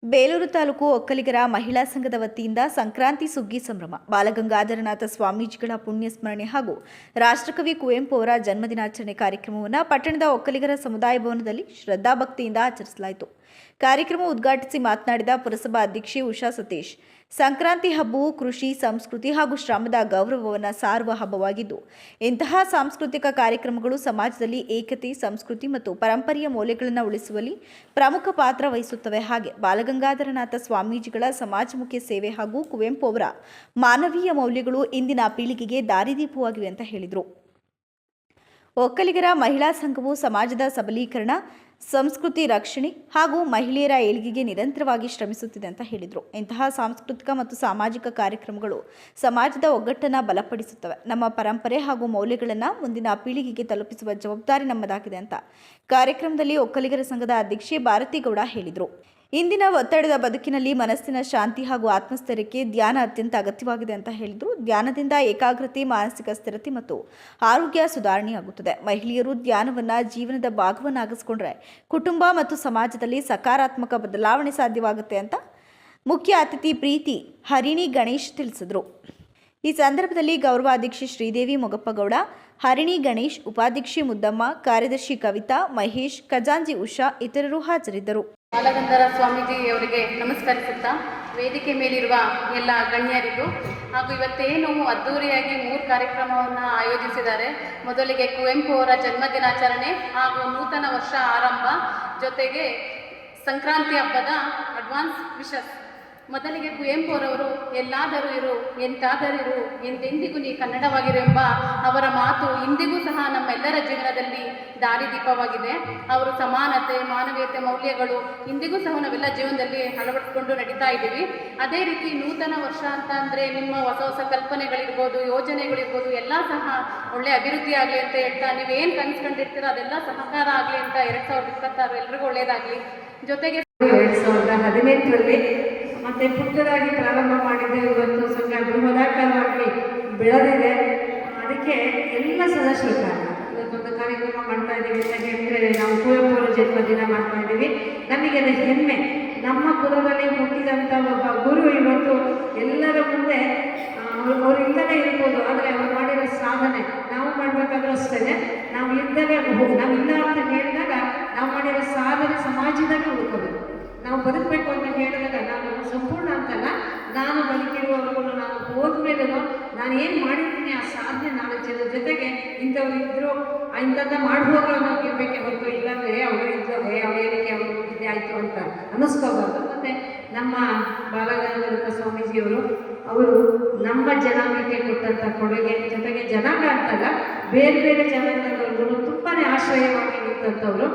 ಬೇಲೂರು ತಾಲೂಕು ಒಕ್ಕಲಿಗರ ಮಹಿಳಾ ಸಂಘದ ವತಿಯಿಂದ ಸಂಕ್ರಾಂತಿ ಸುಗ್ಗಿ ಸಂಭ್ರಮ ಬಾಲಗಂಗಾಧರನಾಥ ಸ್ವಾಮೀಜಿಗಳ ಪುಣ್ಯ ಸ್ಮರಣೆ ಹಾಗೂ ರಾಷ್ಟ್ರಕವಿ ಕುವೆಂಪು ಅವರ ಜನ್ಮದಿನಾಚರಣೆ ಕಾರ್ಯಕ್ರಮವನ್ನು ಪಟ್ಟಣದ ಒಕ್ಕಲಿಗರ ಸಮುದಾಯ ಭವನದಲ್ಲಿ ಶ್ರದ್ಧಾಭಕ್ತಿಯಿಂದ ಆಚರಿಸಲಾಯಿತು. ಕಾರ್ಯಕ್ರಮ ಉದ್ಘಾಟಿಸಿ ಮಾತನಾಡಿದ ಪುರಸಭಾ ಅಧ್ಯಕ್ಷೆ ಉಷಾ ಸತೀಶ್, ಸಂಕ್ರಾಂತಿ ಹಬ್ಬವು ಕೃಷಿ, ಸಂಸ್ಕೃತಿ ಹಾಗೂ ಶ್ರಮದ ಗೌರವವನ್ನು ಸಾರುವ ಹಬ್ಬವಾಗಿದ್ದು, ಇಂತಹ ಸಾಂಸ್ಕೃತಿಕ ಕಾರ್ಯಕ್ರಮಗಳು ಸಮಾಜದಲ್ಲಿ ಏಕತೆ, ಸಂಸ್ಕೃತಿ ಮತ್ತು ಪರಂಪರೆಯ ಮೌಲ್ಯಗಳನ್ನು ಉಳಿಸುವಲ್ಲಿ ಪ್ರಮುಖ ಪಾತ್ರ ವಹಿಸುತ್ತವೆ. ಹಾಗೆ ಬಾಲಗಂಗಾಧರನಾಥ ಸ್ವಾಮೀಜಿಗಳ ಸಮಾಜಮುಖಿ ಸೇವೆ ಹಾಗೂ ಕುವೆಂಪು ಅವರ ಮಾನವೀಯ ಮೌಲ್ಯಗಳು ಇಂದಿನ ಪೀಳಿಗೆಗೆ ದಾರಿದೀಪವಾಗಿವೆ ಅಂತ ಹೇಳಿದರು. ಒಕ್ಕಲಿಗರ ಮಹಿಳಾ ಸಂಘವು ಸಮಾಜದ ಸಬಲೀಕರಣ, ಸಂಸ್ಕೃತಿ ರಕ್ಷಣೆ ಹಾಗೂ ಮಹಿಳೆಯರ ಏಳ್ಗೆಗೆ ನಿರಂತರವಾಗಿ ಶ್ರಮಿಸುತ್ತಿದೆ ಅಂತ ಹೇಳಿದರು. ಇಂತಹ ಸಾಂಸ್ಕೃತಿಕ ಮತ್ತು ಸಾಮಾಜಿಕ ಕಾರ್ಯಕ್ರಮಗಳು ಸಮಾಜದ ಒಗ್ಗಟ್ಟನ್ನು ಬಲಪಡಿಸುತ್ತವೆ. ನಮ್ಮ ಪರಂಪರೆ ಹಾಗೂ ಮೌಲ್ಯಗಳನ್ನು ಮುಂದಿನ ಪೀಳಿಗೆಗೆ ತಲುಪಿಸುವ ಜವಾಬ್ದಾರಿ ನಮ್ಮದಾಗಿದೆ ಅಂತ ಕಾರ್ಯಕ್ರಮದಲ್ಲಿ ಒಕ್ಕಲಿಗರ ಸಂಘದ ಅಧ್ಯಕ್ಷೆ ಭಾರತಿ ಗೌಡ ಹೇಳಿದರು. ಇಂದಿನ ಒತ್ತಡದ ಬದುಕಿನಲ್ಲಿ ಮನಸ್ಸಿನ ಶಾಂತಿ ಹಾಗೂ ಆತ್ಮಸ್ಥೈರ್ಯಕ್ಕೆ ಧ್ಯಾನ ಅತ್ಯಂತ ಅಗತ್ಯವಾಗಿದೆ ಅಂತ ಹೇಳಿದರು. ಧ್ಯಾನದಿಂದ ಏಕಾಗ್ರತೆ, ಮಾನಸಿಕ ಸ್ಥಿರತೆ ಮತ್ತು ಆರೋಗ್ಯ ಸುಧಾರಣೆಯಾಗುತ್ತದೆ. ಮಹಿಳೆಯರು ಧ್ಯಾನವನ್ನು ಜೀವನದ ಭಾಗವನ್ನಾಗಿಸಿಕೊಂಡ್ರೆ ಕುಟುಂಬ ಮತ್ತು ಸಮಾಜದಲ್ಲಿ ಸಕಾರಾತ್ಮಕ ಬದಲಾವಣೆ ಸಾಧ್ಯವಾಗುತ್ತೆ ಅಂತ ಮುಖ್ಯ ಅತಿಥಿ ಪ್ರೀತಿ ಹರಿಣಿ ಗಣೇಶ್ ತಿಳಿಸಿದರು. ಈ ಸಂದರ್ಭದಲ್ಲಿ ಗೌರವಾಧ್ಯಕ್ಷೆ ಶ್ರೀದೇವಿ ಮೊಗಪ್ಪಗೌಡ, ಹರಿಣಿ ಗಣೇಶ್, ಉಪಾಧ್ಯಕ್ಷೆ ಮುದ್ದಮ್ಮ, ಕಾರ್ಯದರ್ಶಿ ಕವಿತಾ, ಮಹೇಶ್, ಖಜಾಂಜಿ ಉಷಾ ಇತರರು ಹಾಜರಿದ್ದರು. ಬಾಲಗಂಧರ ಸ್ವಾಮೀಜಿ ಅವರಿಗೆ ನಮಸ್ಕರಿಸುತ್ತಾ, ವೇದಿಕೆ ಮೇಲಿರುವ ಎಲ್ಲ ಗಣ್ಯರಿಗೂ ಹಾಗೂ ಇವತ್ತೇನು ಅದ್ದೂರಿಯಾಗಿ 3 ಕಾರ್ಯಕ್ರಮವನ್ನು ಆಯೋಜಿಸಿದ್ದಾರೆ. ಮೊದಲಿಗೆ ಕುವೆಂಪು ಅವರ ಜನ್ಮದಿನಾಚರಣೆ ಹಾಗೂ ನೂತನ ವರ್ಷ ಆರಂಭ, ಜೊತೆಗೆ ಸಂಕ್ರಾಂತಿ ಹಬ್ಬದ ಅಡ್ವಾನ್ಸ್ ವಿಶಸ್. ಮೊದಲಿಗೆ ಕುವೆಂಪು ಅವರವರು ಎಲ್ಲಾದರೂ ಇರು, ಎಂತಾದರಿರು, ಎಂದೆಂದಿಗೂ ನೀ ಕನ್ನಡವಾಗಿರು ಎಂಬ ಅವರ ಮಾತು ಇಂದಿಗೂ ಸಹ ನಮ್ಮೆಲ್ಲರ ಜೀವನದಲ್ಲಿ ದಾರಿದೀಪವಾಗಿದೆ. ಅವರು ಸಮಾನತೆ, ಮಾನವೀಯತೆ ಮೌಲ್ಯಗಳು ಇಂದಿಗೂ ಸಹ ನಾವೆಲ್ಲ ಜೀವನದಲ್ಲಿ ಅಳವಡಿಸ್ಕೊಂಡು ನಡೀತಾ ಇದ್ದೀವಿ. ಅದೇ ರೀತಿ ನೂತನ ವರ್ಷ ಅಂತ ಅಂದರೆ ನಿಮ್ಮ ಹೊಸ ಹೊಸ ಕಲ್ಪನೆಗಳಿರ್ಬೋದು, ಯೋಜನೆಗಳಿರ್ಬೋದು, ಎಲ್ಲ ಸಹ ಒಳ್ಳೆ ಅಭಿವೃದ್ಧಿ ಆಗಲಿ ಅಂತ ಹೇಳ್ತಾ, ನೀವೇನು ಕನಸ್ಕೊಂಡಿರ್ತೀರೋ ಅದೆಲ್ಲ ಸಹಕಾರ ಆಗಲಿ ಅಂತ 2026 ಎಲ್ರಿಗೂ ಒಳ್ಳೆಯದಾಗಲಿ. ಜೊತೆಗೆ 2018ರಲ್ಲಿ ಮತ್ತೆ ಪುಟ್ಟದಾಗಿ ಪ್ರಾರಂಭ ಮಾಡಿದ್ದು ಇವತ್ತು ಸಂಘ ಬೃಹದಾಕಾರವಾಗಿ ಬೆಳೆದಿದೆ. ಅದಕ್ಕೆ ಎಲ್ಲ ಸದಸ್ಯರು ಕಾರಣ. ಇವತ್ತೊಂದು ಕಾರ್ಯಕ್ರಮ ಮಾಡ್ತಾ ಇದ್ದೀವಿ ಅಂತ ಹೇಳಿದ್ರೆ ನಾವು ಕುವೆಂಪು ಅವರ ಜನ್ಮದಿನ ಮಾಡ್ತಾ ಇದ್ದೀವಿ. ನಮಗೆ ಅದು ಹೆಮ್ಮೆ. ನಮ್ಮ ಕುಲದಲ್ಲಿ ಹುಟ್ಟಿದಂಥ ಒಬ್ಬ ಗುರು ಇವತ್ತು ಎಲ್ಲರ ಮುಂದೆ ಅವ್ರು ಇಲ್ಲದೇ ಇರ್ಬೋದು, ಆದರೆ ಅವ್ರು ಮಾಡಿರೋ ಸಾಧನೆ ನಾವು ಮಾಡಬೇಕಾದ್ರೂ ಅಷ್ಟೇ. ನಾವು ಇಲ್ಲದೆ ನಾವು ಇಲ್ಲ ಅಂತ ಹೇಳಿದಾಗ ನಾವು ಮಾಡಿರೋ ಸಾಧನೆ ಸಮಾಜದಲ್ಲಿ ಉಳ್ಕೋಬೇಕು. ನಾವು ಬದುಕಬೇಕು ಅಂತ ಹೇಳಿದಾಗ ನಾನು ಸಂಪೂರ್ಣ ಅಂತಲ್ಲ, ನಾನು ಬದುಕಿರುವವರೆಗೂ, ನಾನು ಹೋದ್ಮೇಲೂ ನಾನು ಏನು ಮಾಡಿರ್ತೀನಿ ಆ ಸಾಧನೆ ನಾಲ್ಕು ಜನರ ಜೊತೆಗೆ ಇಂಥವ್ರು ಇದ್ದರು, ಇಂಥದ್ದು ಮಾಡ್ಬೋದು ಅನ್ನೋದು ಇರಬೇಕೆ ಹೊರತು ಇಲ್ಲಾಂದರೆ ಅವರು ಇದ್ದರೆ ಅವೇನಕ್ಕೆ ಅವರು ಇದೇ ಆಯಿತು ಅಂತ ಅನ್ನಿಸ್ಕೋಬಾರ್ದು. ಮತ್ತು ನಮ್ಮ ಬಾಲಗಂಗಾಧರ ಸ್ವಾಮೀಜಿಯವರು ಅವರು ನಮ್ಮ ಜನಾಂಗಕ್ಕೆ ಕೊಟ್ಟಂಥ ಕೊಡುಗೆ, ಜೊತೆಗೆ ಜನಾಂಗ ಅಂತಲ್ಲ ಬೇರೆ ಬೇರೆ ಜನಾಂಗದವ್ರಿಗೂ ತುಂಬಾ ಆಶ್ರಯವಾಗಿ ನಿಂತಂಥವ್ರು.